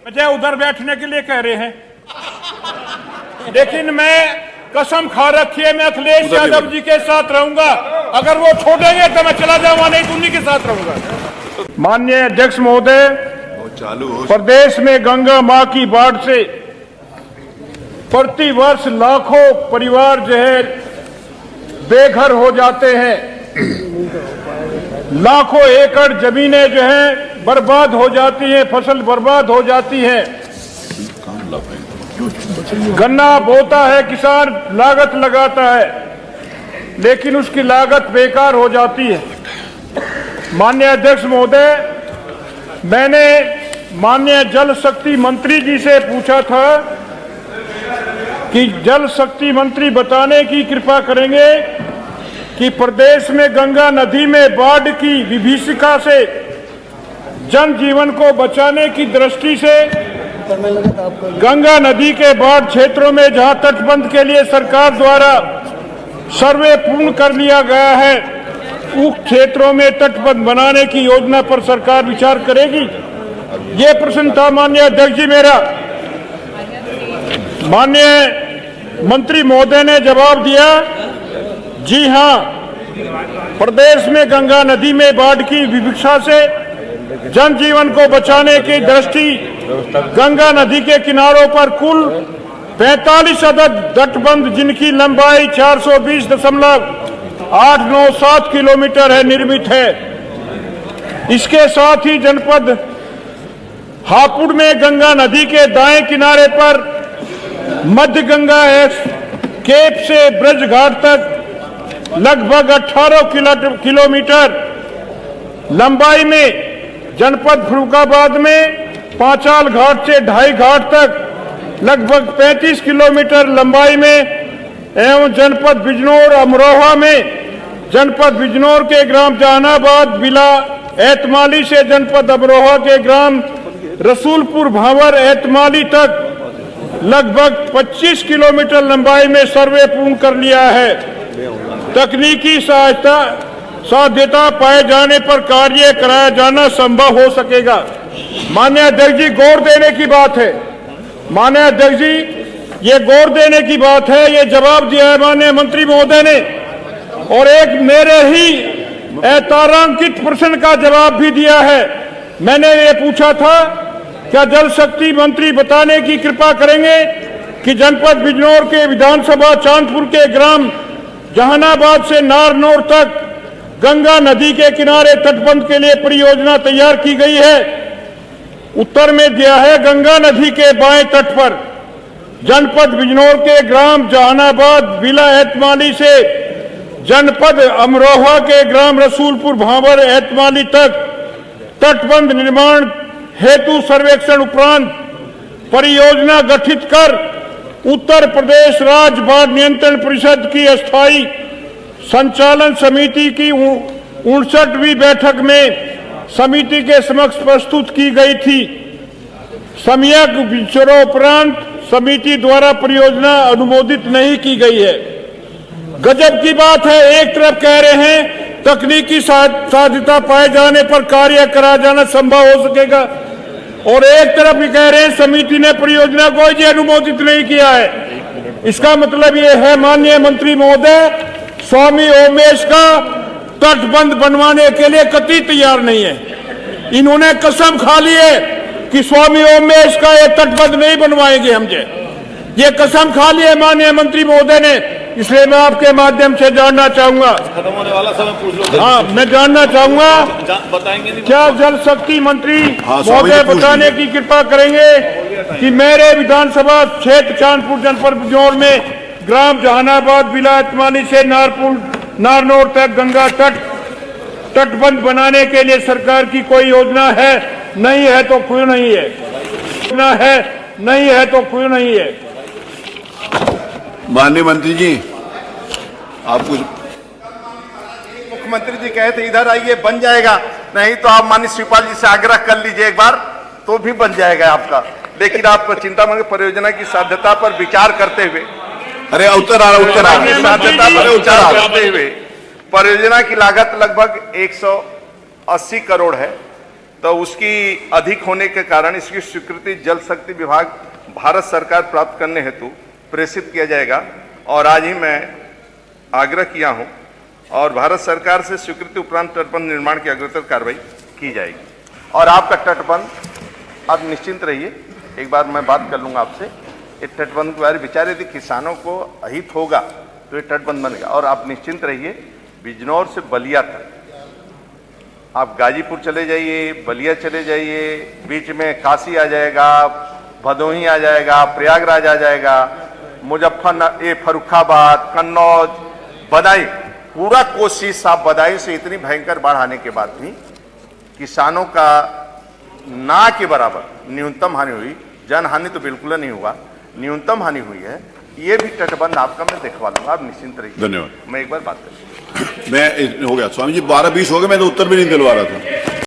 मुझे उधर बैठने के लिए कह रहे हैं, लेकिन मैं कसम खा रखी है मैं अखिलेश यादव जी के साथ रहूंगा। अगर वो छोड़ेंगे तो मैं चला जाऊंगा, नहीं तो उन्हीं के साथ रहूंगा। माननीय अध्यक्ष महोदय, प्रदेश में गंगा मां की बाढ़ से प्रति वर्ष लाखों परिवार जो है बेघर हो जाते हैं। लाखों एकड़ जमीनें जो है बर्बाद हो जाती हैं, फसल बर्बाद हो जाती है। गन्ना बोता है, किसान लागत लगाता है, लेकिन उसकी लागत बेकार हो जाती है। माननीय अध्यक्ष महोदय, मैंने माननीय जल शक्ति मंत्री जी से पूछा था कि जल शक्ति मंत्री बताने की कृपा करेंगे कि प्रदेश में गंगा नदी में बाढ़ की विभीषिका से जनजीवन को बचाने की दृष्टि से गंगा नदी के बाढ़ क्षेत्रों में जहां तटबंध के लिए सरकार द्वारा सर्वे पूर्ण कर लिया गया है, उस क्षेत्रों में तटबंध बनाने की योजना पर सरकार विचार करेगी। ये प्रश्न था माननीय अध्यक्ष जी मेरा। माननीय मंत्री महोदय ने जवाब दिया, जी हां, प्रदेश में गंगा नदी में बाढ़ की विभीषिका से जनजीवन को बचाने की दृष्टि गंगा नदी के किनारों पर कुल 45 अदद तटबंध जिनकी लंबाई 420.897 किलोमीटर है निर्मित है। इसके साथ ही जनपद हापुड़ में गंगा नदी के दाएं किनारे पर मध्य गंगा केप से ब्रज घाट तक लगभग 18 किलोमीटर लंबाई में, जनपद फर्रुखाबाद में पांचाल घाट से ढाई घाट तक लगभग 35 किलोमीटर लंबाई में एवं जनपद बिजनौर अमरोहा में जनपद बिजनौर के ग्राम जहानाबाद बिला एतमाली से जनपद अमरोहा के ग्राम रसूलपुर भावर एतमाली तक लगभग 25 किलोमीटर लंबाई में सर्वे पूर्ण कर लिया है। तकनीकी साध्यता पाए जाने पर कार्य कराया जाना संभव हो सकेगा। माननीय अध्यक्ष जी, गौर देने की बात है। माननीय अध्यक्ष जी, ये गौर देने की बात है। ये जवाब दिया है माननीय मंत्री महोदय ने, और एक मेरे ही तारांकित प्रश्न का जवाब भी दिया है। मैंने ये पूछा था, क्या जल शक्ति मंत्री बताने की कृपा करेंगे कि जनपद बिजनौर के विधानसभा चांदपुर के ग्राम जहानाबाद से नारनौर तक गंगा नदी के किनारे तटबंध के लिए परियोजना तैयार की गई है। उत्तर में दिया है, गंगा नदी के बाएं तट पर जनपद बिजनौर के ग्राम जहानाबाद बिला एतमाली से जनपद अमरोहा के ग्राम रसूलपुर भावर एतमाली तक तटबंध निर्माण हेतु सर्वेक्षण उपरांत परियोजना गठित कर उत्तर प्रदेश राज्य बाढ़ नियंत्रण परिषद की अस्थायी संचालन समिति की 59वीं बैठक में समिति के समक्ष प्रस्तुत की गई थी। सम्यक विचारोपरांत समिति द्वारा परियोजना अनुमोदित नहीं की गई है। गजब की बात है, एक तरफ कह रहे हैं तकनीकी साध्यता पाए जाने पर कार्य कराया जाना संभव हो सकेगा, और एक तरफ भी कह रहे हैं समिति ने परियोजना को ही अनुमोदित नहीं किया है। इसका मतलब ये है माननीय मंत्री महोदय, स्वामी ओमेश का तटबंध बनवाने के लिए कतई तैयार नहीं है। इन्होंने कसम खा ली है कि स्वामी ओमेश का ये तटबंध नहीं बनवाएंगे हमसे, ये कसम खा ली है माननीय मंत्री महोदय ने। इसलिए मैं आपके माध्यम से जानना चाहूंगा, खत्म होने वाला समय पूछ लो। हाँ, मैं जानना चाहूंगा बताएंगे नहीं, क्या जल शक्ति मंत्री महोदय बताने की कृपा करेंगे कि मेरे विधानसभा क्षेत्र चांदपुर जनपद बिजनौर में ग्राम जहानाबाद बिला एतमाली से नारनौर तक गंगा तटबंध बनाने के लिए सरकार की कोई योजना है? नहीं है तो क्यों नहीं है? योजना है, नहीं है तो क्यों नहीं है? माननीय मंत्री जी, आप कुछ। मुख्यमंत्री जी कहे थे इधर आइए बन जाएगा, नहीं तो आप माननीय शिवपाल जी से आग्रह कर लीजिए एक बार, तो भी बन जाएगा आपका। लेकिन आप चिंतामणि परियोजना की साध्यता पर विचार करते हुए, अरे उत्तर आ रहा साध्यता पर विचार करते हुए परियोजना की लागत लगभग 180 करोड़ है। तो उसकी अधिक होने के कारण इसकी स्वीकृति जल शक्ति विभाग भारत सरकार प्राप्त करने हेतु प्रेषित किया जाएगा। और आज ही मैं आग्रह किया हूं और भारत सरकार से स्वीकृति उपरांत तटबंध निर्माण की अग्रतर कार्रवाई की जाएगी। और आपका तटबंध, आप निश्चिंत रहिए, एक बार मैं बात कर लूंगा आपसे। इस तटबंध के बारे में विचार यदि किसानों को अहित होगा तो ये तटबंध बनेगा। और आप निश्चिंत रहिए, बिजनौर से बलिया तक आप गाजीपुर चले जाइए, बलिया चले जाइए, बीच में काशी आ जाएगा, भदोही आ जाएगा, प्रयागराज आ जाएगा, मुजफ्फरनगर, फर्रुखाबाद, कन्नौज, बदायूं, पूरा कोसी साहब बदायूं से इतनी भयंकर बाढ़ आने के बाद भी किसानों का ना के बराबर न्यूनतम हानि हुई। जन हानि तो बिल्कुल नहीं हुआ, न्यूनतम हानि हुई है। ये भी तटबंध आपका मैं दिखवा लूंगा, आप निश्चिंत रहिए। धन्यवाद। मैं एक बार बात करूँ, मैं हो गया स्वामी जी, 12-20 हो गए, मैं तो उत्तर भी नहीं दिलवा रहा था।